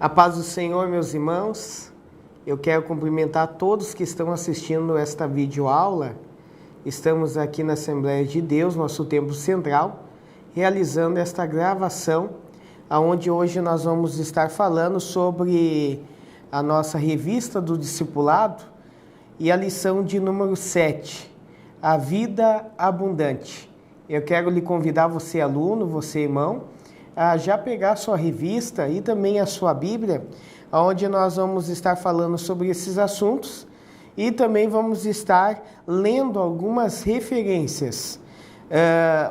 A paz do Senhor, meus irmãos. Eu quero cumprimentar todos que estão assistindo esta videoaula. Estamos aqui na Assembleia de Deus, nosso templo central, realizando esta gravação, onde hoje nós vamos estar falando sobre a nossa revista do discipulado e a lição de número 7, a vida abundante. Eu quero lhe convidar, você aluno, você irmão, a já pegar a sua revista e também a sua Bíblia, onde nós vamos estar falando sobre esses assuntos e também vamos estar lendo algumas referências.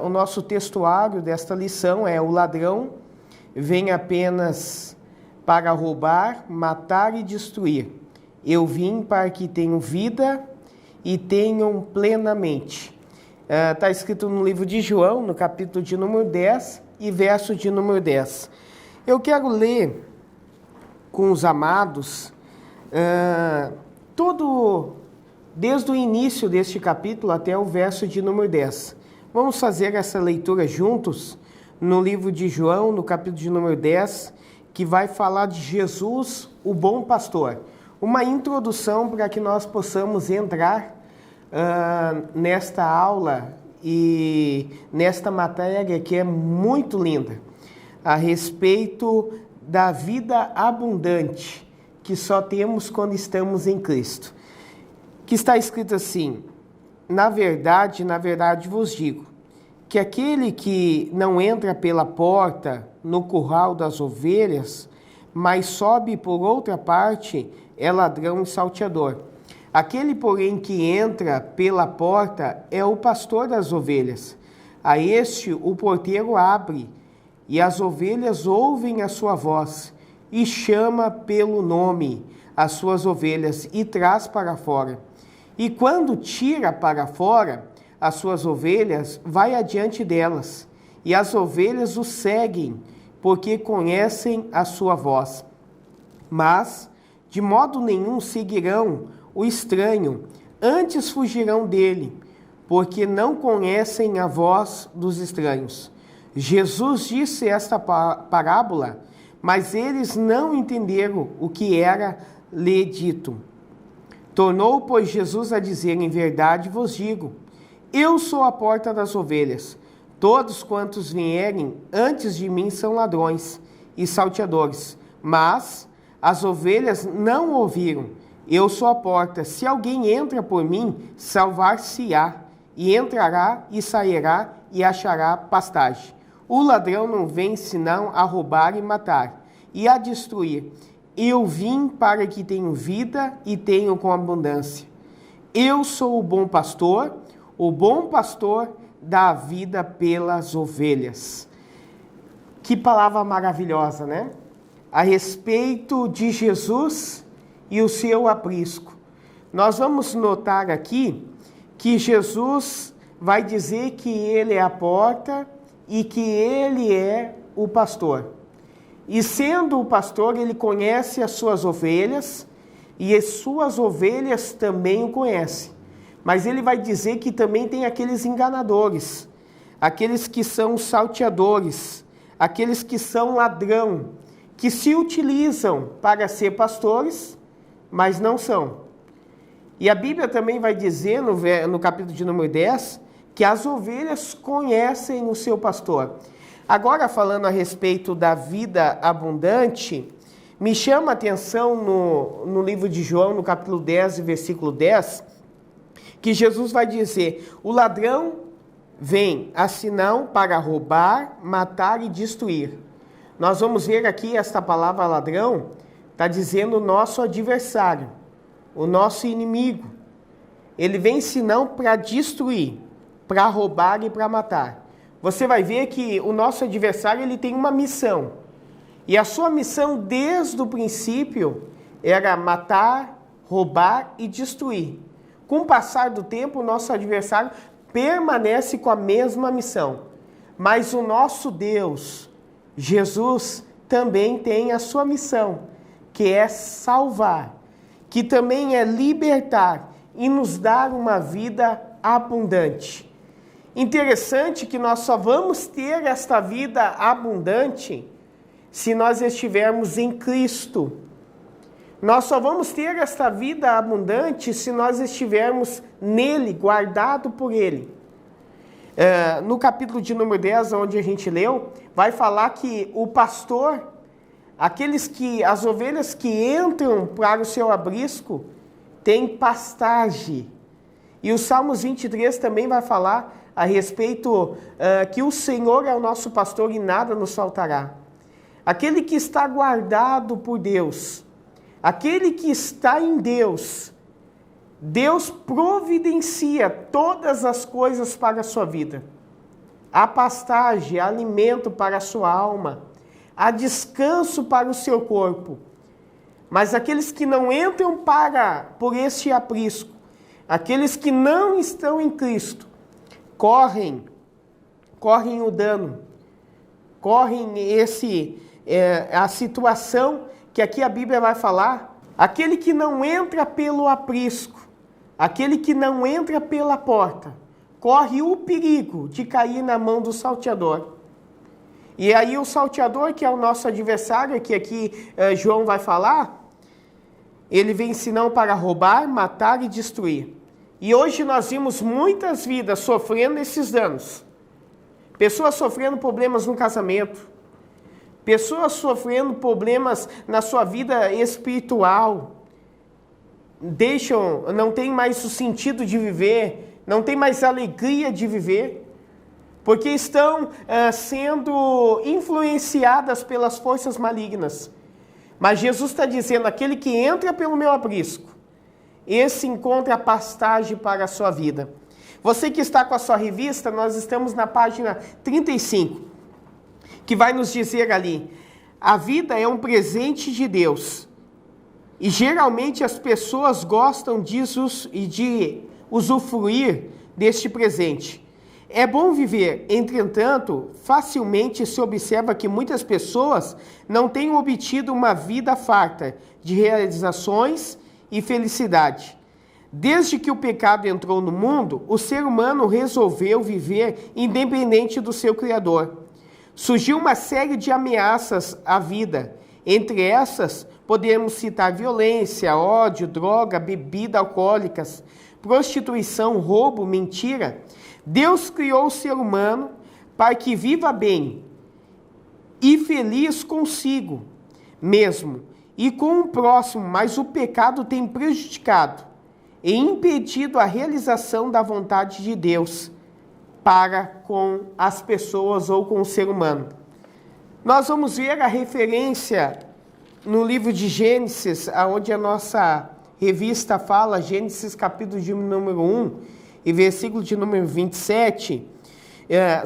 O nosso textuário desta lição é: o ladrão vem apenas para roubar, matar e destruir. Eu vim para que tenham vida e tenham plenamente. Está escrito no livro de João, no capítulo de número 10 e verso de número 10. Eu quero ler com os amados desde o início deste capítulo até o verso de número 10. Vamos fazer essa leitura juntos no livro de João, no capítulo de número 10, que vai falar de Jesus, o bom pastor. Uma introdução para que nós possamos entrar nesta aula e nesta matéria que é muito linda, a respeito da vida abundante que só temos quando estamos em Cristo. Que está escrito assim: na verdade vos digo, que aquele que não entra pela porta no curral das ovelhas, mas sobe por outra parte, é ladrão e salteador. Aquele, porém, que entra pela porta é o pastor das ovelhas. A este o porteiro abre, e as ovelhas ouvem a sua voz, e chama pelo nome as suas ovelhas e traz para fora. E quando tira para fora as suas ovelhas, vai adiante delas, e as ovelhas o seguem, porque conhecem a sua voz. Mas de modo nenhum seguirão o estranho, antes fugirão dele, porque não conhecem a voz dos estranhos. Jesus disse esta parábola, mas eles não entenderam o que era lhe dito. Tornou, pois, Jesus a dizer: em verdade vos digo, eu sou a porta das ovelhas. Todos quantos vierem antes de mim são ladrões e salteadores, mas as ovelhas não ouviram. Eu sou a porta. Se alguém entra por mim, salvar-se-á, e entrará e sairá e achará pastagem. O ladrão não vem senão a roubar e matar, e a destruir. Eu vim para que tenham vida e tenham com abundância. Eu sou o bom pastor dá a vida pelas ovelhas. Que palavra maravilhosa, né? A respeito de Jesus e o seu aprisco. Nós vamos notar aqui que Jesus vai dizer que ele é a porta e que ele é o pastor. E sendo o pastor, ele conhece as suas ovelhas e as suas ovelhas também o conhecem. Mas ele vai dizer que também tem aqueles enganadores, aqueles que são salteadores, aqueles que são ladrão, que se utilizam para ser pastores, mas não são. E a Bíblia também vai dizer, no capítulo de número 10, que as ovelhas conhecem o seu pastor. Agora, falando a respeito da vida abundante, me chama a atenção no livro de João, no capítulo 10, versículo 10, que Jesus vai dizer: o ladrão vem, senão para roubar, matar e destruir. Nós vamos ver aqui esta palavra ladrão, está dizendo o nosso adversário, o nosso inimigo. Ele vem senão para destruir, para roubar e para matar. Você vai ver que o nosso adversário ele tem uma missão. E a sua missão desde o princípio era matar, roubar e destruir. Com o passar do tempo, o nosso adversário permanece com a mesma missão. Mas o nosso Deus, Jesus, também tem a sua missão, que é salvar, que também é libertar e nos dar uma vida abundante. Interessante que nós só vamos ter esta vida abundante se nós estivermos em Cristo. Nós só vamos ter esta vida abundante se nós estivermos nele, guardado por ele. No capítulo de número 10, onde a gente leu, vai falar que o pastor, as ovelhas que entram para o seu aprisco, têm pastagem. E o Salmos 23 também vai falar a respeito que o Senhor é o nosso pastor e nada nos faltará. Aquele que está guardado por Deus, aquele que está em Deus, Deus providencia todas as coisas para a sua vida. Há pastagem, há alimento para a sua alma, há descanso para o seu corpo. Mas aqueles que não entram por este aprisco, aqueles que não estão em Cristo, correm o dano, correm a situação que aqui a Bíblia vai falar. Aquele que não entra pelo aprisco, aquele que não entra pela porta, corre o perigo de cair na mão do salteador. E aí o salteador, que é o nosso adversário, que aqui João vai falar, ele vem senão para roubar, matar e destruir. E hoje nós vimos muitas vidas sofrendo esses danos. Pessoas sofrendo problemas no casamento, pessoas sofrendo problemas na sua vida espiritual, não tem mais o sentido de viver, não tem mais alegria de viver, porque estão sendo influenciadas pelas forças malignas. Mas Jesus está dizendo, aquele que entra pelo meu aprisco, esse encontra a pastagem para a sua vida. Você que está com a sua revista, nós estamos na página 35, que vai nos dizer ali, a vida é um presente de Deus. E geralmente as pessoas gostam disso e de usufruir deste presente. É bom viver, entretanto, facilmente se observa que muitas pessoas não têm obtido uma vida farta de realizações e felicidade. Desde que o pecado entrou no mundo, o ser humano resolveu viver independente do seu Criador. Surgiu uma série de ameaças à vida. Entre essas, podemos citar violência, ódio, droga, bebida alcoólicas, prostituição, roubo, mentira. Deus criou o ser humano para que viva bem e feliz consigo mesmo e com o próximo, mas o pecado tem prejudicado e impedido a realização da vontade de Deus para com as pessoas ou com o ser humano. Nós vamos ver a referência no livro de Gênesis, onde a nossa revista fala, Gênesis capítulo de número 1 e versículo de número 27,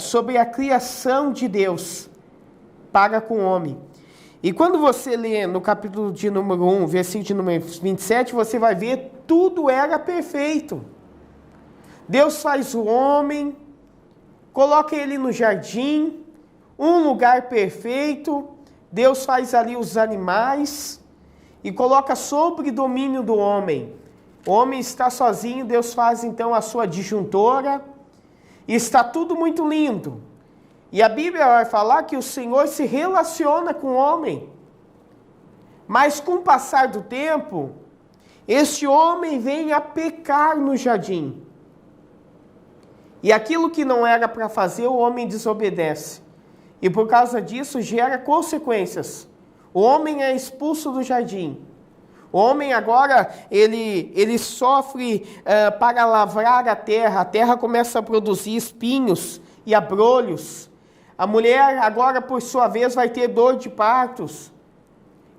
sobre a criação de Deus para com o homem. E quando você lê no capítulo de número 1, versículo de número 27, você vai ver tudo era perfeito. Deus faz o homem, coloca ele no jardim, um lugar perfeito. Deus faz ali os animais e coloca sobre domínio do homem. O homem está sozinho, Deus faz então a sua disjuntora e está tudo muito lindo. E a Bíblia vai falar que o Senhor se relaciona com o homem. Mas com o passar do tempo, este homem vem a pecar no jardim. E aquilo que não era para fazer, o homem desobedece. E por causa disso gera consequências. O homem é expulso do jardim. O homem agora, ele sofre para lavrar a terra começa a produzir espinhos e abrolhos. A mulher agora, por sua vez, vai ter dor de partos.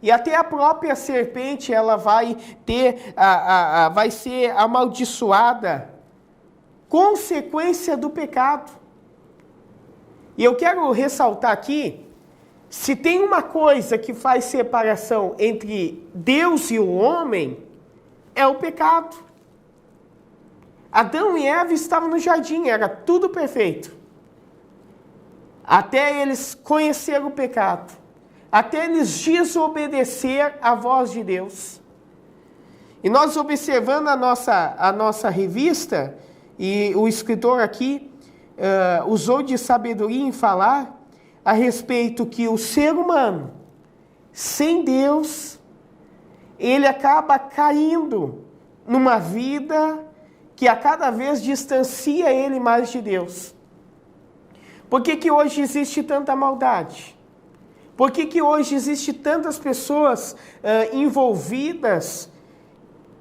E até a própria serpente, ela vai vai ser amaldiçoada. Consequência do pecado. E eu quero ressaltar aqui, se tem uma coisa que faz separação entre Deus e o homem, é o pecado. Adão e Eva estavam no jardim, era tudo perfeito. Até eles conheceram o pecado, até eles desobedecer à voz de Deus. E nós observando a nossa revista, e o escritor aqui usou de sabedoria em falar a respeito que o ser humano, sem Deus, ele acaba caindo numa vida que a cada vez distancia ele mais de Deus. Por que hoje existe tanta maldade? Por que hoje existe tantas pessoas envolvidas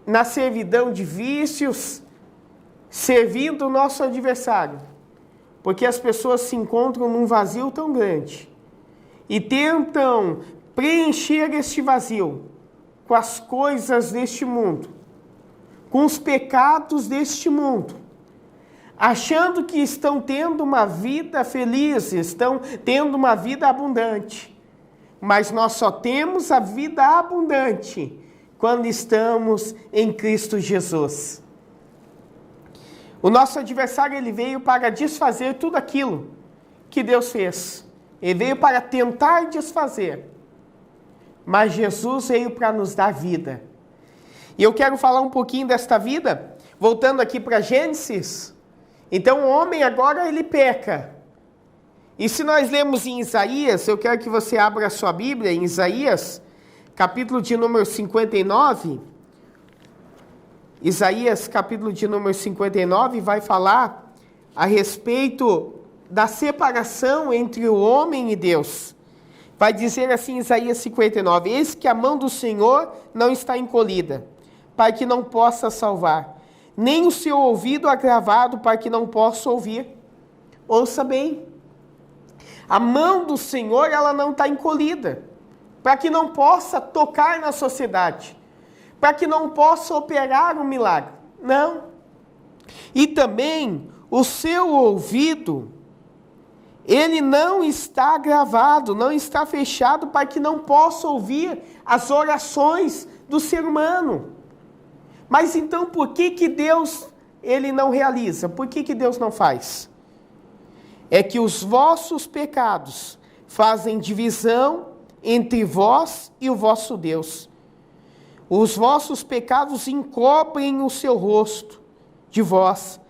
na servidão de vícios, servindo o nosso adversário? Porque as pessoas se encontram num vazio tão grande e tentam preencher este vazio com as coisas deste mundo, com os pecados deste mundo, achando que estão tendo uma vida feliz, estão tendo uma vida abundante. Mas nós só temos a vida abundante quando estamos em Cristo Jesus. O nosso adversário, ele veio para desfazer tudo aquilo que Deus fez. Ele veio para tentar desfazer. Mas Jesus veio para nos dar vida. E eu quero falar um pouquinho desta vida, voltando aqui para Gênesis. Então o homem agora ele peca. E se nós lemos em Isaías, eu quero que você abra a sua Bíblia em Isaías, capítulo de número 59. Isaías, capítulo de número 59, vai falar a respeito da separação entre o homem e Deus. Vai dizer assim em Isaías 59, eis que a mão do Senhor não está encolhida, para que não possa salvar, nem o seu ouvido agravado, para que não possa ouvir. Ouça bem, a mão do Senhor ela não está encolhida, para que não possa tocar na sociedade, para que não possa operar um milagre. Não. E também o seu ouvido, ele não está gravado, não está fechado para que não possa ouvir as orações do ser humano. Mas então por que Deus ele não realiza? Por que Deus não faz? É que os vossos pecados fazem divisão entre vós e o vosso Deus. Os vossos pecados encobrem o seu rosto de vós,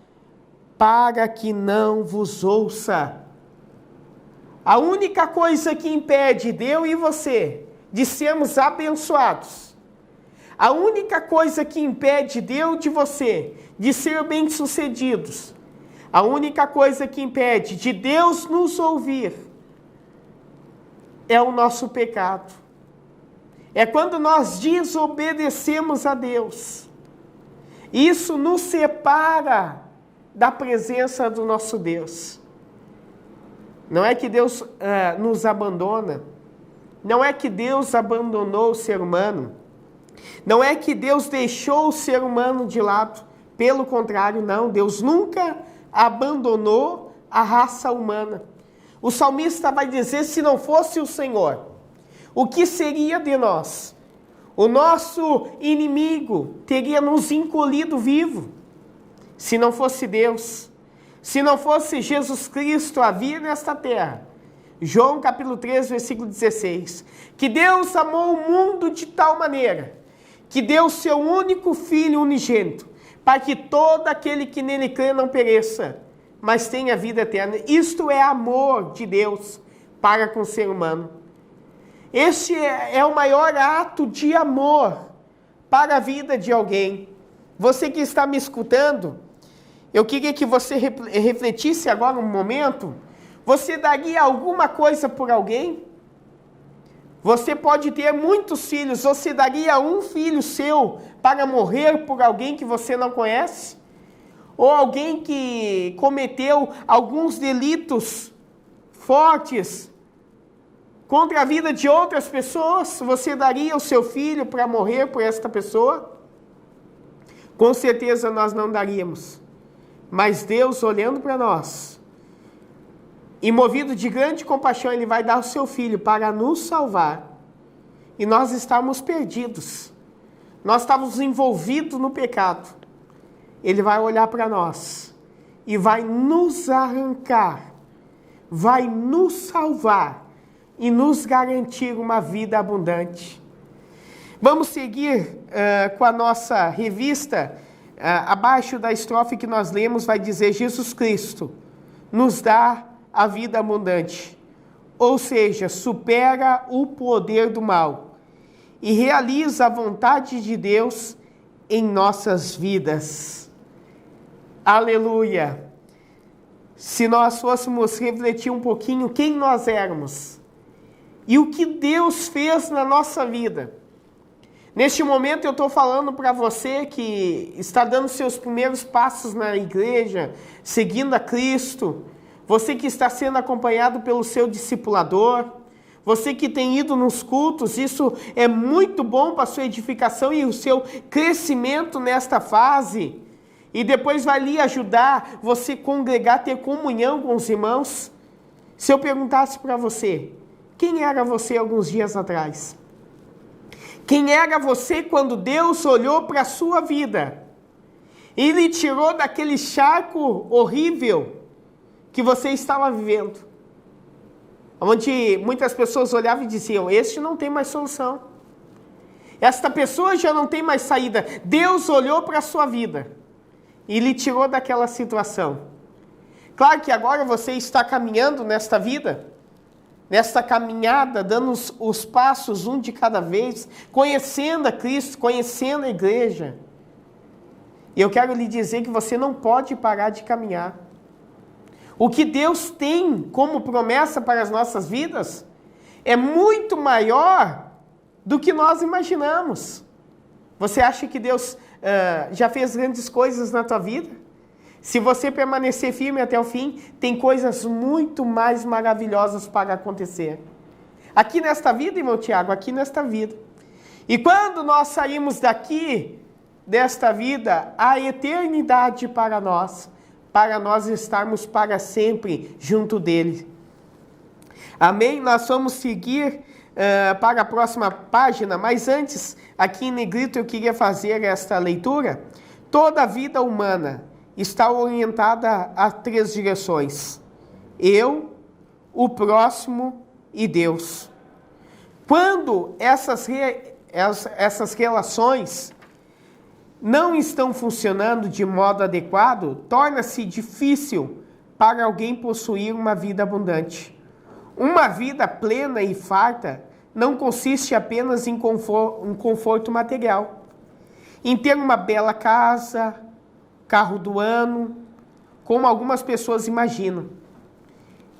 para que não vos ouça. A única coisa que impede eu e você de sermos abençoados, a única coisa que impede eu de você de ser bem-sucedidos, a única coisa que impede de Deus nos ouvir é o nosso pecado. É quando nós desobedecemos a Deus. Isso nos separa da presença do nosso Deus. Não é que Deus nos abandona. Não é que Deus abandonou o ser humano. Não é que Deus deixou o ser humano de lado. Pelo contrário, não. Deus nunca abandonou a raça humana. O salmista vai dizer, se não fosse o Senhor, o que seria de nós? O nosso inimigo teria nos encolhido vivo. Se não fosse Deus, se não fosse Jesus Cristo a vir nesta terra. João capítulo 3, versículo 16. Que Deus amou o mundo de tal maneira, que deu seu único Filho unigênito, para que todo aquele que nele crê não pereça, mas tenha vida eterna. Isto é amor de Deus para com o ser humano. Este é o maior ato de amor para a vida de alguém. Você que está me escutando, eu queria que você refletisse agora um momento. Você daria alguma coisa por alguém? Você pode ter muitos filhos, você daria um filho seu para morrer por alguém que você não conhece? Ou alguém que cometeu alguns delitos fortes contra a vida de outras pessoas? Você daria o seu filho para morrer por esta pessoa? Com certeza nós não daríamos. Mas Deus, olhando para nós, e movido de grande compaixão, Ele vai dar o seu Filho para nos salvar. E nós estávamos perdidos. Nós estávamos envolvidos no pecado. Ele vai olhar para nós e vai nos arrancar, vai nos salvar e nos garantir uma vida abundante. Vamos seguir com a nossa revista. Abaixo da estrofe que nós lemos vai dizer: Jesus Cristo nos dá a vida abundante. ou seja, supera o poder do mal e realiza a vontade de Deus em nossas vidas. Aleluia! Se nós fôssemos refletir um pouquinho quem nós éramos e o que Deus fez na nossa vida. Neste momento eu estou falando para você que está dando seus primeiros passos na igreja, seguindo a Cristo, você que está sendo acompanhado pelo seu discipulador, você que tem ido nos cultos, isso é muito bom para a sua edificação e o seu crescimento nesta fase. E depois vai lhe ajudar você congregar, ter comunhão com os irmãos. Se eu perguntasse para você, quem era você alguns dias atrás? Quem era você quando Deus olhou para a sua vida e lhe tirou daquele charco horrível que você estava vivendo? Onde muitas pessoas olhavam e diziam, este não tem mais solução. Esta pessoa já não tem mais saída. Deus olhou para a sua vida e lhe tirou daquela situação. Claro que agora você está caminhando nesta vida, nesta caminhada, dando os passos um de cada vez, conhecendo a Cristo, conhecendo a igreja. E eu quero lhe dizer que você não pode parar de caminhar. O que Deus tem como promessa para as nossas vidas é muito maior do que nós imaginamos. Você acha que Deus já fez grandes coisas na tua vida? Se você permanecer firme até o fim, tem coisas muito mais maravilhosas para acontecer. Aqui nesta vida, irmão Tiago, aqui nesta vida. E quando nós saímos daqui, desta vida, a eternidade para nós estarmos para sempre junto dele. Amém? Nós vamos seguir para a próxima página, mas antes, aqui em negrito, eu queria fazer esta leitura. Toda a vida humana está orientada a 3 direções: eu, o próximo e Deus. Quando essas relações não estão funcionando de modo adequado, torna-se difícil para alguém possuir uma vida abundante. Uma vida plena e farta não consiste apenas em conforto material, em ter uma bela casa, carro do ano, como algumas pessoas imaginam.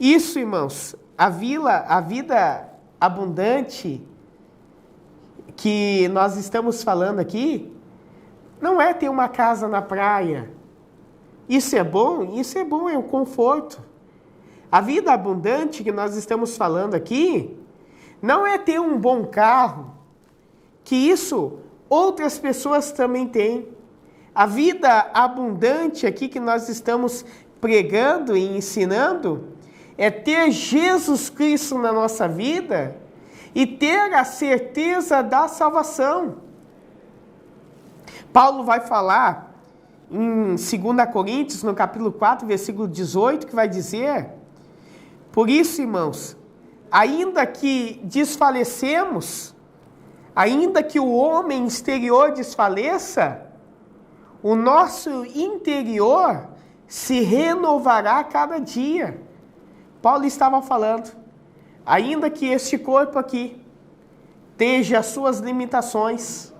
Isso, irmãos, a vida abundante que nós estamos falando aqui, não é ter uma casa na praia. Isso é bom, é o conforto. A vida abundante que nós estamos falando aqui, não é ter um bom carro, que isso outras pessoas também têm. A vida abundante aqui que nós estamos pregando e ensinando, é ter Jesus Cristo na nossa vida e ter a certeza da salvação. Paulo vai falar em 2 Coríntios, no capítulo 4, versículo 18, que vai dizer: por isso, irmãos, ainda que desfalecemos, ainda que o homem exterior desfaleça, o nosso interior se renovará a cada dia. Paulo estava falando, ainda que este corpo aqui tenha as suas limitações,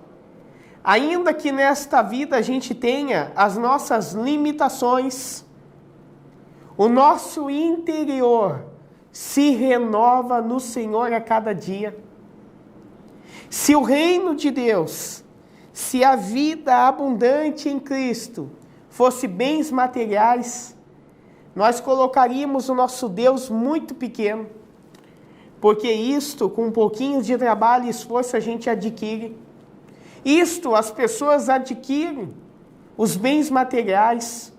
ainda que nesta vida a gente tenha as nossas limitações, o nosso interior se renova no Senhor a cada dia. Se o reino de Deus, se a vida abundante em Cristo fosse bens materiais, nós colocaríamos o nosso Deus muito pequeno, porque isto, com um pouquinho de trabalho e esforço, a gente adquire. Isto, as pessoas adquirem, os bens materiais.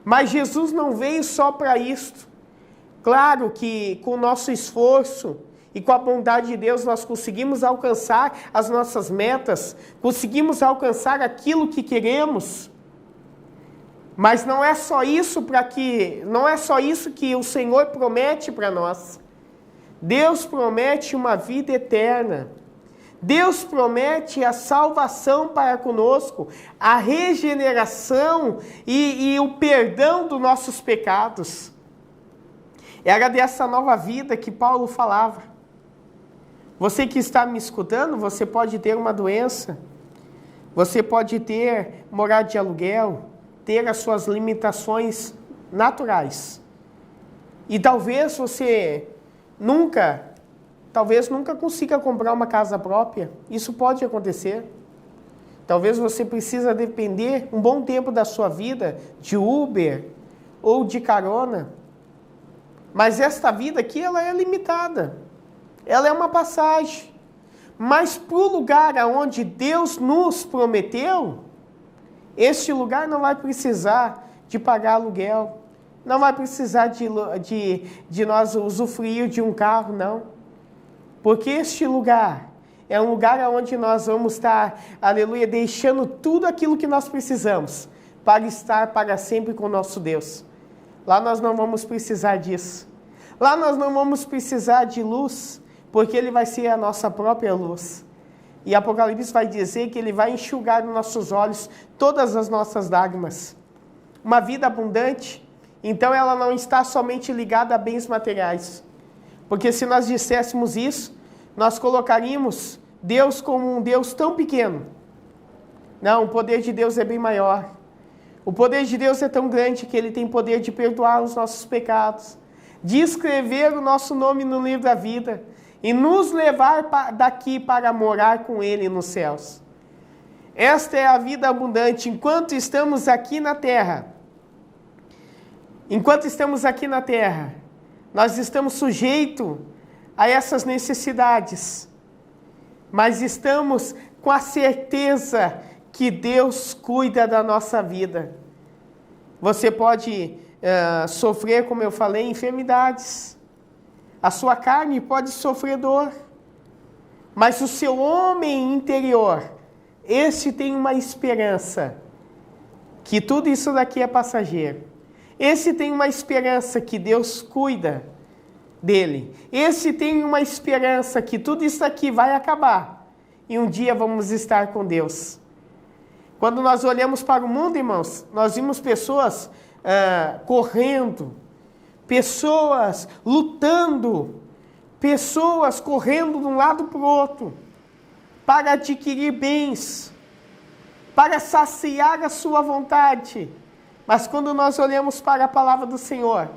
Mas Jesus não veio só para isto. Claro que com o nosso esforço e com a bondade de Deus nós conseguimos alcançar as nossas metas, conseguimos alcançar aquilo que queremos. Mas não é só isso que o Senhor promete para nós. Deus promete uma vida eterna. Deus promete a salvação para conosco, a regeneração e o perdão dos nossos pecados. Era dessa nova vida que Paulo falava. Você que está me escutando, você pode ter uma doença, você pode morar de aluguel, ter as suas limitações naturais. E talvez você talvez nunca consiga comprar uma casa própria. Isso pode acontecer. Talvez você precisa depender um bom tempo da sua vida de Uber ou de carona. Mas esta vida aqui, ela é limitada. Ela é uma passagem. Mas para o lugar aonde Deus nos prometeu, este lugar não vai precisar de pagar aluguel. Não vai precisar de nós usufruir de um carro, não. Porque este lugar é um lugar onde nós vamos estar, aleluia, deixando tudo aquilo que nós precisamos para estar para sempre com o nosso Deus. Lá nós não vamos precisar disso. Lá nós não vamos precisar de luz, porque Ele vai ser a nossa própria luz. E Apocalipse vai dizer que Ele vai enxugar nos nossos olhos todas as nossas lágrimas. Uma vida abundante, então ela não está somente ligada a bens materiais. Porque se nós disséssemos isso, nós colocaríamos Deus como um Deus tão pequeno. Não, o poder de Deus é bem maior. O poder de Deus é tão grande que Ele tem poder de perdoar os nossos pecados, de escrever o nosso nome no livro da vida e nos levar daqui para morar com Ele nos céus. Esta é a vida abundante enquanto estamos aqui na terra. Enquanto estamos aqui na terra, nós estamos sujeitos a essas necessidades, mas estamos com a certeza que Deus cuida da nossa vida. Você pode sofrer, como eu falei, enfermidades. A sua carne pode sofrer dor, mas o seu homem interior, esse tem uma esperança, que tudo isso daqui é passageiro. Esse tem uma esperança que Deus cuida dele. Esse tem uma esperança que tudo isso aqui vai acabar e um dia vamos estar com Deus. Quando nós olhamos para o mundo, irmãos, nós vimos pessoas correndo, pessoas lutando, pessoas correndo de um lado para o outro para adquirir bens, para saciar a sua vontade. Mas quando nós olhamos para a palavra do Senhor,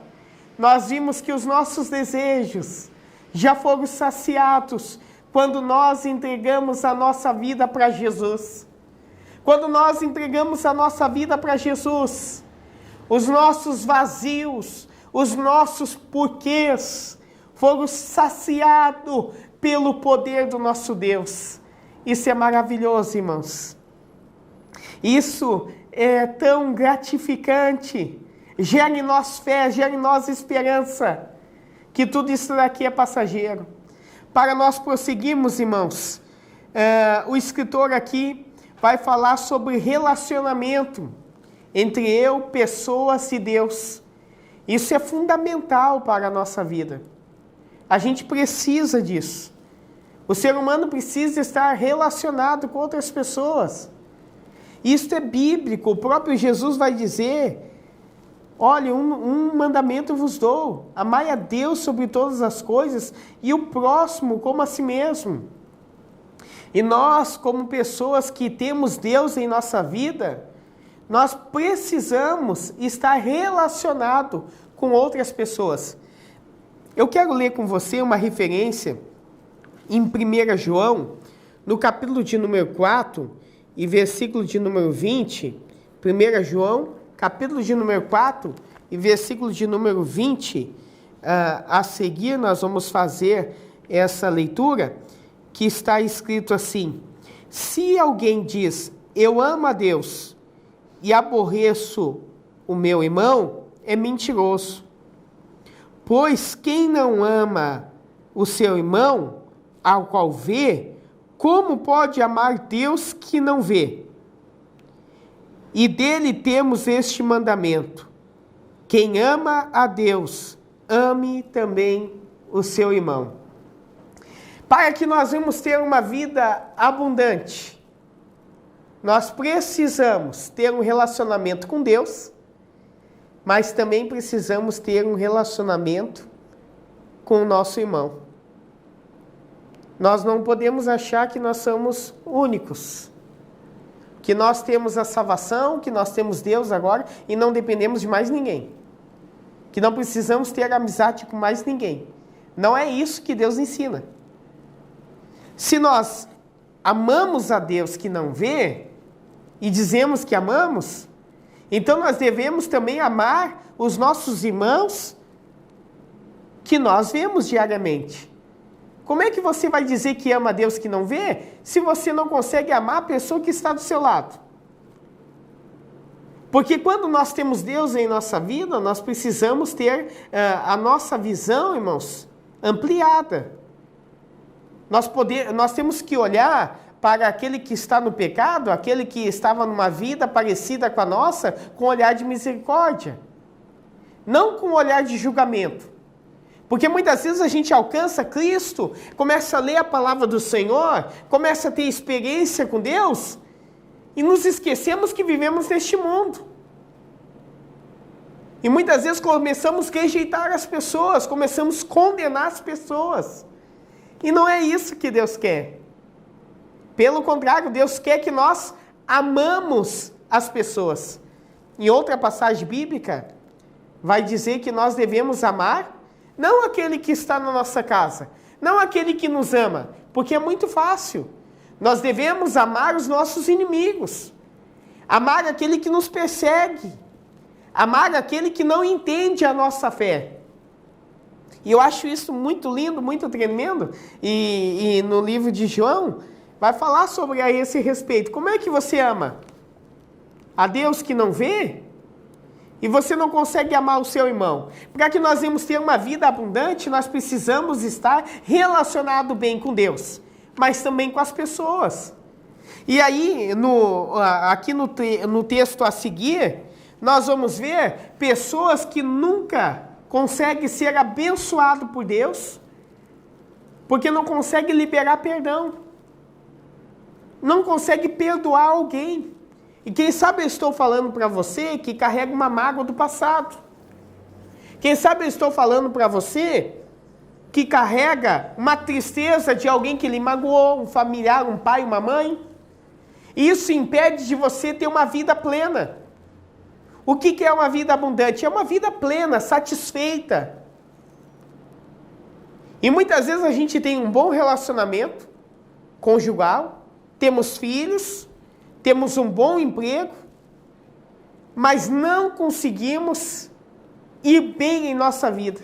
nós vimos que os nossos desejos já foram saciados quando nós entregamos a nossa vida para Jesus. Quando nós entregamos a nossa vida para Jesus, os nossos vazios, os nossos porquês foram saciados pelo poder do nosso Deus. Isso é maravilhoso, irmãos. Isso é tão gratificante. Gera em nós fé, gera em nós esperança, que tudo isso daqui é passageiro. Para nós prosseguirmos, irmãos, o escritor aqui vai falar sobre relacionamento entre eu, pessoas e Deus. Isso é fundamental para a nossa vida. A gente precisa disso. O ser humano precisa estar relacionado com outras pessoas. Isso é bíblico. O próprio Jesus vai dizer: olha, um mandamento vos dou, amai a Deus sobre todas as coisas e o próximo como a si mesmo. E nós, como pessoas que temos Deus em nossa vida, nós precisamos estar relacionado com outras pessoas. Eu quero ler com você uma referência em 1 João, no capítulo de número 4 e versículo de número 20. 1 João, capítulo de número 4 e versículo de número 20. A seguir nós vamos fazer essa leitura, que está escrito assim: se alguém diz, eu amo a Deus e aborreço o meu irmão, é mentiroso. Pois quem não ama o seu irmão, ao qual vê, como pode amar Deus que não vê? E dele temos este mandamento: quem ama a Deus, ame também o seu irmão. Para que nós vamos ter uma vida abundante, nós precisamos ter um relacionamento com Deus, mas também precisamos ter um relacionamento com o nosso irmão. Nós não podemos achar que nós somos únicos, que nós temos a salvação, que nós temos Deus agora e não dependemos de mais ninguém, que não precisamos ter amizade com mais ninguém. Não é isso que Deus ensina. Se nós amamos a Deus que não vê e dizemos que amamos, então nós devemos também amar os nossos irmãos que nós vemos diariamente. Como é que você vai dizer que ama a Deus que não vê, se você não consegue amar a pessoa que está do seu lado? Porque quando nós temos Deus em nossa vida, nós precisamos ter a nossa visão, irmãos, ampliada. Nós temos que olhar para aquele que está no pecado, aquele que estava numa vida parecida com a nossa, com um olhar de misericórdia. Não com um olhar de julgamento. Porque muitas vezes a gente alcança Cristo, começa a ler a palavra do Senhor, começa a ter experiência com Deus, e nos esquecemos que vivemos neste mundo. E muitas vezes começamos a rejeitar as pessoas, começamos a condenar as pessoas. E não é isso que Deus quer. Pelo contrário, Deus quer que nós amamos as pessoas. Em outra passagem bíblica, vai dizer que nós devemos amar não aquele que está na nossa casa, não aquele que nos ama, porque é muito fácil. Nós devemos amar os nossos inimigos, amar aquele que nos persegue, amar aquele que não entende a nossa fé. E eu acho isso muito lindo, muito tremendo, e no livro de João vai falar sobre a esse respeito. Como é que você ama? A Deus que não vê? E você não consegue amar o seu irmão. Para que nós vamos ter uma vida abundante, nós precisamos estar relacionado bem com Deus, mas também com as pessoas. E aí, aqui no texto a seguir, nós vamos ver pessoas que nunca conseguem ser abençoadas por Deus, porque não conseguem liberar perdão. Não conseguem perdoar alguém. E quem sabe eu estou falando para você que carrega uma mágoa do passado. Quem sabe eu estou falando para você que carrega uma tristeza de alguém que lhe magoou, um familiar, um pai, uma mãe. E isso impede de você ter uma vida plena. O que é uma vida abundante? É uma vida plena, satisfeita. E muitas vezes a gente tem um bom relacionamento conjugal, temos filhos, temos um bom emprego, mas não conseguimos ir bem em nossa vida.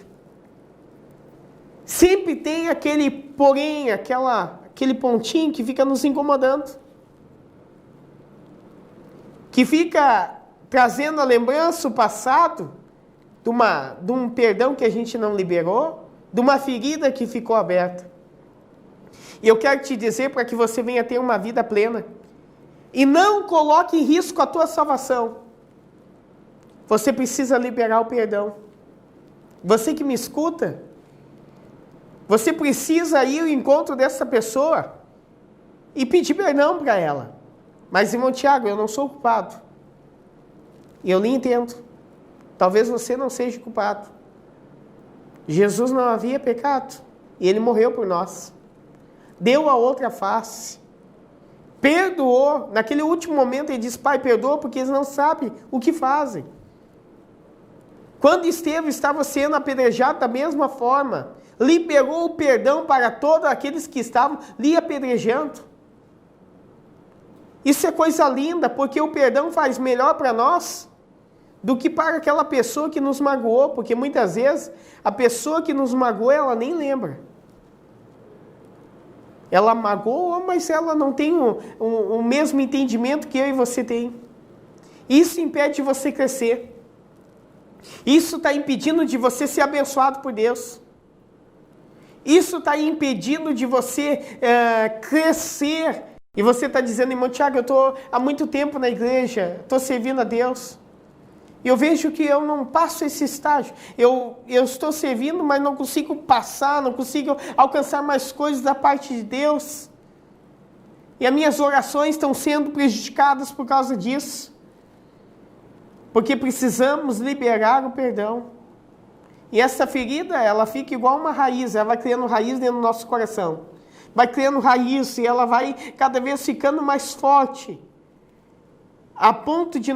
Sempre tem aquele porém, aquele pontinho que fica nos incomodando, que fica trazendo a lembrança, o passado, de um perdão que a gente não liberou, de uma ferida que ficou aberta. E eu quero te dizer para que você venha ter uma vida plena. E não coloque em risco a tua salvação. Você precisa liberar o perdão. Você que me escuta, você precisa ir ao encontro dessa pessoa e pedir perdão para ela. Mas, irmão Tiago, eu não sou culpado. E eu lhe entendo. Talvez você não seja culpado. Jesus não havia pecado e ele morreu por nós. Deu a outra face. Perdoou. Naquele último momento ele disse: Pai, perdoa porque eles não sabem o que fazem. Quando Estevão estava sendo apedrejado da mesma forma, liberou o perdão para todos aqueles que estavam lhe apedrejando. Isso é coisa linda, porque o perdão faz melhor para nós do que para aquela pessoa que nos magoou, porque muitas vezes a pessoa que nos magoou, ela nem lembra. Ela magoou, mas ela não tem o mesmo entendimento que eu e você tem. Isso impede de você crescer. Isso está impedindo de você ser abençoado por Deus. Isso está impedindo de você crescer. E você está dizendo: irmão Tiago, eu estou há muito tempo na igreja, estou servindo a Deus. E eu vejo que eu não passo esse estágio. Eu estou servindo, mas não consigo passar, não consigo alcançar mais coisas da parte de Deus. E as minhas orações estão sendo prejudicadas por causa disso. Porque precisamos liberar o perdão. E essa ferida, ela fica igual uma raiz, ela vai criando raiz dentro do nosso coração. Vai criando raiz e ela vai cada vez ficando mais forte. A ponto de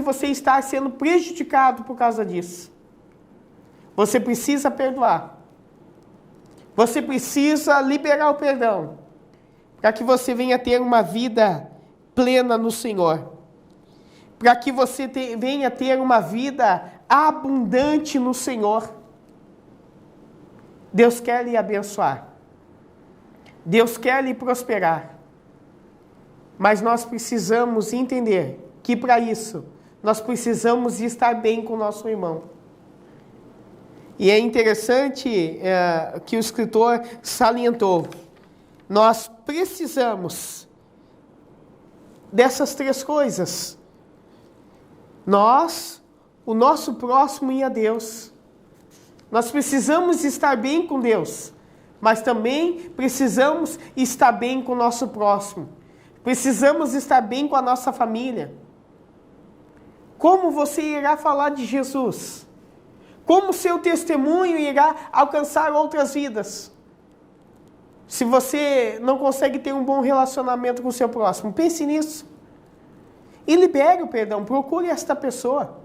você estar sendo prejudicado por causa disso. Você precisa perdoar. Você precisa liberar o perdão. Para que você venha ter uma vida plena no Senhor. Para que você venha ter uma vida abundante no Senhor. Deus quer lhe abençoar. Deus quer lhe prosperar. Mas nós precisamos entender que para isso, nós precisamos estar bem com o nosso irmão. E é interessante que o escritor salientou. Nós precisamos dessas três coisas. Nós, o nosso próximo e a Deus. Nós precisamos estar bem com Deus, mas também precisamos estar bem com o nosso próximo. Precisamos estar bem com a nossa família. Como você irá falar de Jesus? Como seu testemunho irá alcançar outras vidas? Se você não consegue ter um bom relacionamento com o seu próximo, pense nisso. E libere o perdão, procure esta pessoa.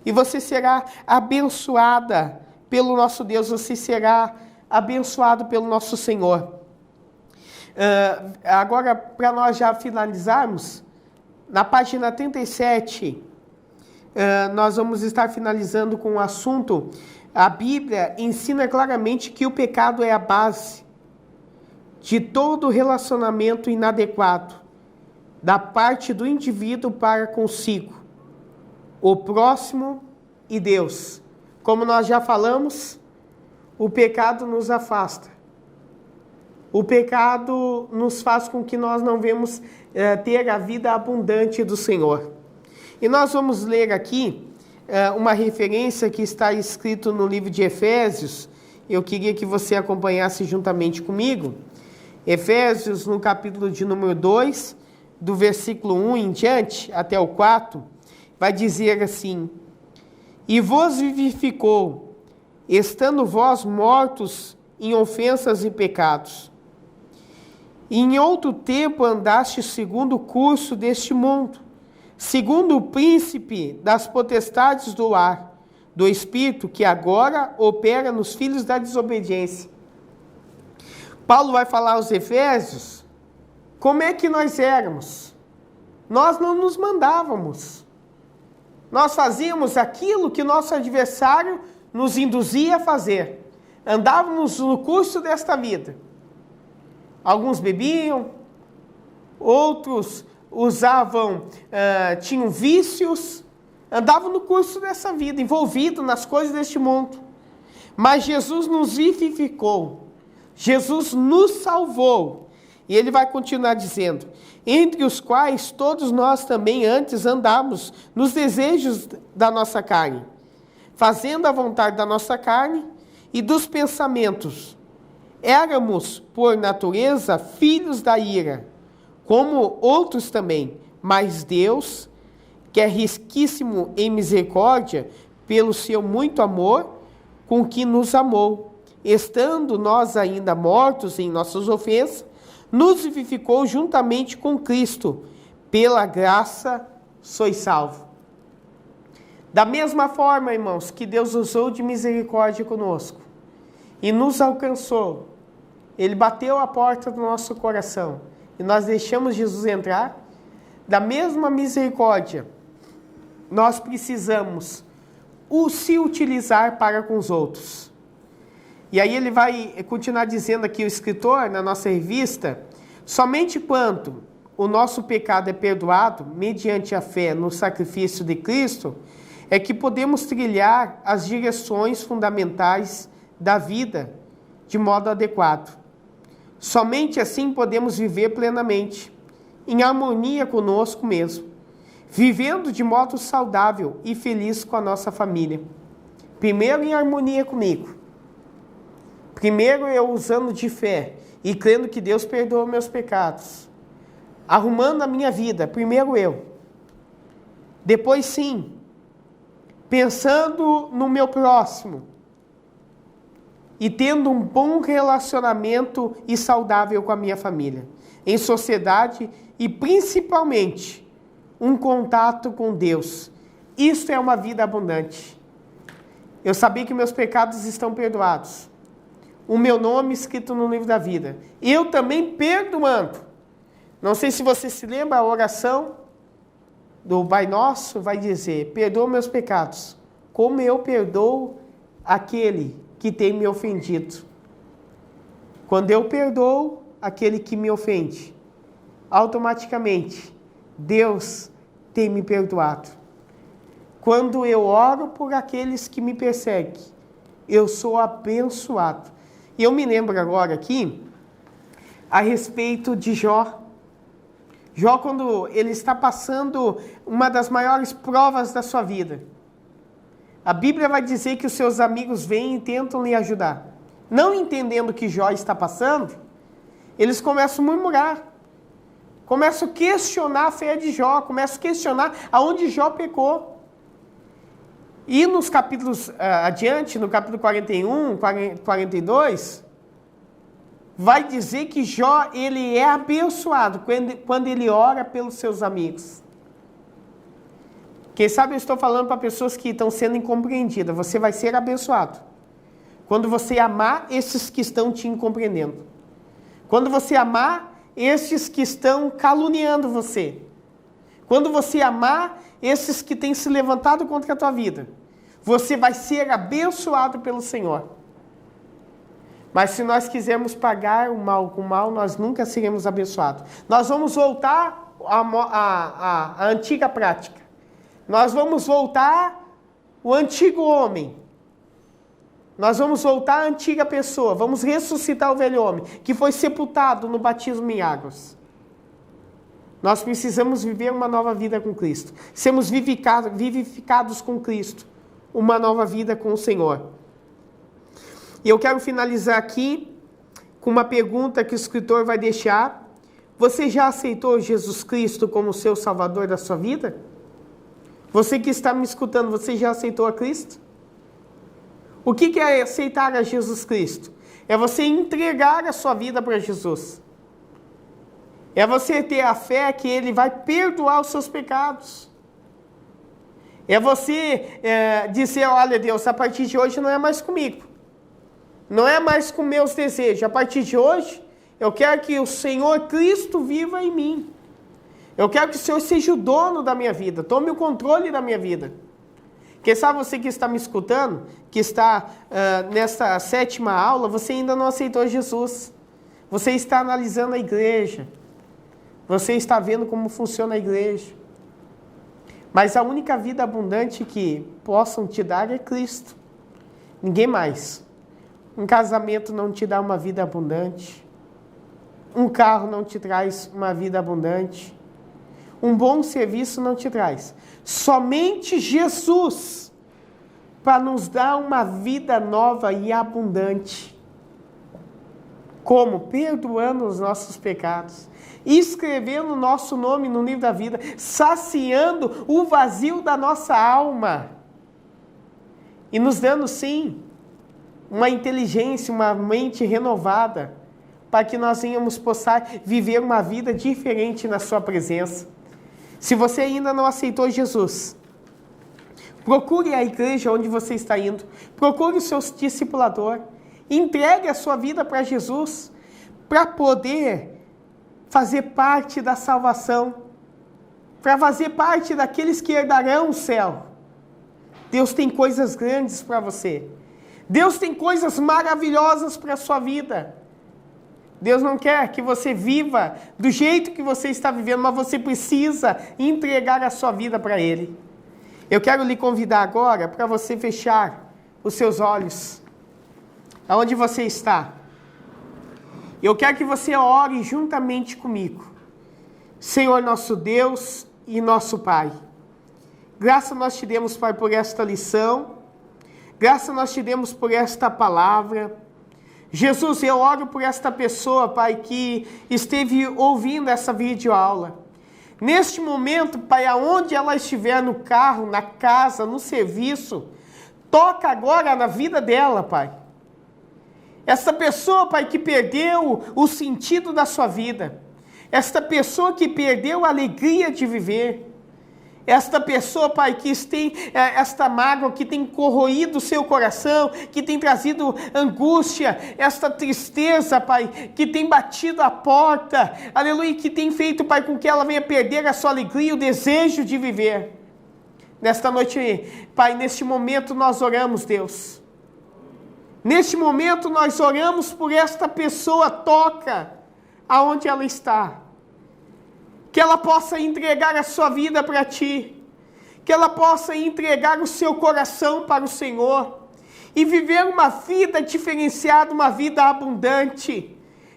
E você será abençoada pelo nosso Deus, você será abençoado pelo nosso Senhor. Agora, para nós já finalizarmos, na página 37, nós vamos estar finalizando com o assunto. A Bíblia ensina claramente que o pecado é a base de todo relacionamento inadequado da parte do indivíduo para consigo, o próximo e Deus. Como nós já falamos, o pecado nos afasta. O pecado nos faz com que nós não venhamos ter a vida abundante do Senhor. E nós vamos ler aqui uma referência que está escrito no livro de Efésios. Eu queria que você acompanhasse juntamente comigo. Efésios, no capítulo de número 2, do versículo 1 em diante, até o 4, vai dizer assim: E vos vivificou, estando vós mortos em ofensas e pecados. E em outro tempo andaste segundo o curso deste mundo, segundo o príncipe das potestades do ar, do Espírito que agora opera nos filhos da desobediência. Paulo vai falar aos Efésios como é que nós éramos. Nós não nos mandávamos. Nós fazíamos aquilo que nosso adversário nos induzia a fazer. Andávamos no curso desta vida. Alguns bebiam, outros usavam, tinham vícios, andavam no curso dessa vida, envolvidos nas coisas deste mundo. Mas Jesus nos vivificou, Jesus nos salvou. E ele vai continuar dizendo: entre os quais todos nós também antes andamos nos desejos da nossa carne, fazendo a vontade da nossa carne e dos pensamentos. Éramos, por natureza, filhos da ira, como outros também, mas Deus, que é riquíssimo em misericórdia, pelo seu muito amor, com que nos amou, estando nós ainda mortos em nossas ofensas, nos vivificou juntamente com Cristo, pela graça sois salvos. Da mesma forma, irmãos, que Deus usou de misericórdia conosco e nos alcançou, Ele bateu a porta do nosso coração e nós deixamos Jesus entrar, da mesma misericórdia, nós precisamos se utilizar para com os outros. E aí ele vai continuar dizendo aqui, o escritor, na nossa revista: somente quando o nosso pecado é perdoado, mediante a fé no sacrifício de Cristo, é que podemos trilhar as direções fundamentais da vida de modo adequado. Somente assim podemos viver plenamente, em harmonia conosco mesmo, vivendo de modo saudável e feliz com a nossa família. Primeiro em harmonia comigo. Primeiro eu usando de fé e crendo que Deus perdoa meus pecados. Arrumando a minha vida, primeiro eu. Depois sim, pensando no meu próximo e tendo um bom relacionamento e saudável com a minha família, em sociedade e principalmente um contato com Deus. Isso é uma vida abundante. Eu sabia que meus pecados estão perdoados. O meu nome escrito no livro da vida. Eu também perdoando. Não sei se você se lembra, a oração do Pai Nosso vai dizer: perdoa meus pecados, como eu perdoo aquele que tem me ofendido. Quando eu perdoo aquele que me ofende, automaticamente Deus tem me perdoado. Quando eu oro por aqueles que me perseguem, eu sou abençoado. E eu me lembro agora aqui a respeito de Jó. Jó, quando ele está passando uma das maiores provas da sua vida, a Bíblia vai dizer que os seus amigos vêm e tentam lhe ajudar. Não entendendo o que Jó está passando, eles começam a murmurar, começam a questionar a fé de Jó, começam a questionar aonde Jó pecou. E nos capítulos adiante, no capítulo 41, 42, vai dizer que Jó, ele é abençoado quando ele ora pelos seus amigos. Quem sabe eu estou falando para pessoas que estão sendo incompreendidas. Você vai ser abençoado quando você amar esses que estão te incompreendendo. Quando você amar esses que estão caluniando você. Quando você amar esses que têm se levantado contra a tua vida. Você vai ser abençoado pelo Senhor. Mas se nós quisermos pagar o mal com o mal, nós nunca seremos abençoados. Nós vamos voltar à antiga prática. Nós vamos voltar ao antigo homem. Nós vamos voltar à antiga pessoa. Vamos ressuscitar o velho homem, que foi sepultado no batismo em águas. Nós precisamos viver uma nova vida com Cristo. Sermos vivificados com Cristo. Uma nova vida com o Senhor. E eu quero finalizar aqui com uma pergunta que o escritor vai deixar. Você já aceitou Jesus Cristo como seu Salvador da sua vida? Você que está me escutando, você já aceitou a Cristo? O que é aceitar a Jesus Cristo? É você entregar a sua vida para Jesus. É você ter a fé que Ele vai perdoar os seus pecados. É você dizer: olha Deus, a partir de hoje não é mais comigo. Não é mais com meus desejos. A partir de hoje, eu quero que o Senhor Cristo viva em mim. Eu quero que o Senhor seja o dono da minha vida. Tome o controle da minha vida. Quem sabe você que está me escutando, que está nessa 7ª aula, você ainda não aceitou Jesus. Você está analisando a igreja. Você está vendo como funciona a igreja. Mas a única vida abundante que possam te dar é Cristo. Ninguém mais. Um casamento não te dá uma vida abundante. Um carro não te traz uma vida abundante. Um bom serviço não te traz. Somente Jesus para nos dar uma vida nova e abundante. Como? Perdoando os nossos pecados. Escrevendo o nosso nome no livro da vida. Saciando o vazio da nossa alma. E nos dando, sim, uma inteligência, uma mente renovada. Para que nós venhamos possar viver uma vida diferente na sua presença. Se você ainda não aceitou Jesus, procure a igreja onde você está indo. Procure o seu discipulador. Entregue a sua vida para Jesus. Para poder fazer parte da salvação. Para fazer parte daqueles que herdarão o céu. Deus tem coisas grandes para você. Deus tem coisas maravilhosas para a sua vida. Deus não quer que você viva do jeito que você está vivendo, mas você precisa entregar a sua vida para Ele. Eu quero lhe convidar agora para você fechar os seus olhos. Aonde você está? Eu quero que você ore juntamente comigo. Senhor nosso Deus e nosso Pai. Graça nós te demos, Pai, por esta lição. Graça nós te demos por esta palavra. Jesus, eu oro por esta pessoa, Pai, que esteve ouvindo essa videoaula. Neste momento, Pai, aonde ela estiver, no carro, na casa, no serviço, toca agora na vida dela, Pai. Essa pessoa, Pai, que perdeu o sentido da sua vida. Esta pessoa que perdeu a alegria de viver. Esta pessoa, Pai, que tem esta mágoa que tem corroído o seu coração, que tem trazido angústia, esta tristeza, Pai, que tem batido a porta, aleluia, que tem feito, Pai, com que ela venha perder a sua alegria, o desejo de viver. Nesta noite, Pai, neste momento nós oramos, Deus. Neste momento nós oramos por esta pessoa, toca aonde ela está. Que ela possa entregar a sua vida para Ti, que ela possa entregar o seu coração para o Senhor, e viver uma vida diferenciada, uma vida abundante,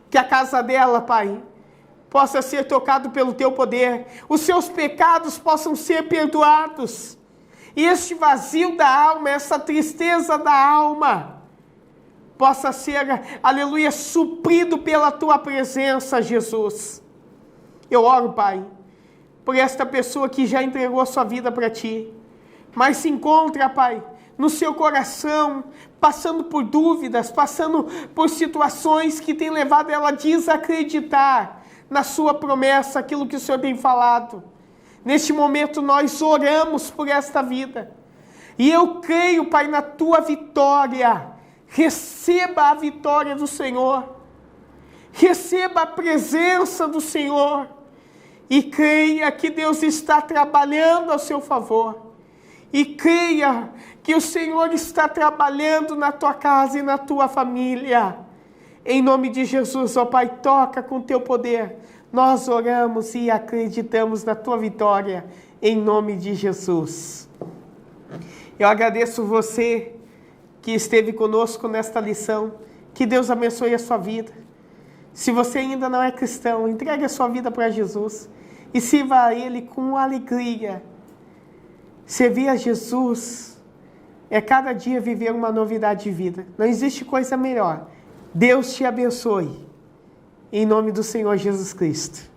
que a casa dela, Pai, possa ser tocado pelo Teu poder, os seus pecados possam ser perdoados, e este vazio da alma, essa tristeza da alma, possa ser, aleluia, suprido pela Tua presença, Jesus. Eu oro, Pai, por esta pessoa que já entregou a sua vida para Ti, mas se encontra, Pai, no seu coração, passando por dúvidas, passando por situações que tem levado ela a desacreditar na sua promessa, aquilo que o Senhor tem falado. Neste momento nós oramos por esta vida, e eu creio, Pai, na Tua vitória. Receba a vitória do Senhor. Receba a presença do Senhor e creia que Deus está trabalhando ao seu favor. E creia que o Senhor está trabalhando na tua casa e na tua família. Em nome de Jesus, ó Pai, toca com teu poder. Nós oramos e acreditamos na tua vitória, em nome de Jesus. Eu agradeço você que esteve conosco nesta lição. Que Deus abençoe a sua vida. Se você ainda não é cristão, entregue a sua vida para Jesus e sirva a Ele com alegria. Servir a Jesus é cada dia viver uma novidade de vida. Não existe coisa melhor. Deus te abençoe. Em nome do Senhor Jesus Cristo.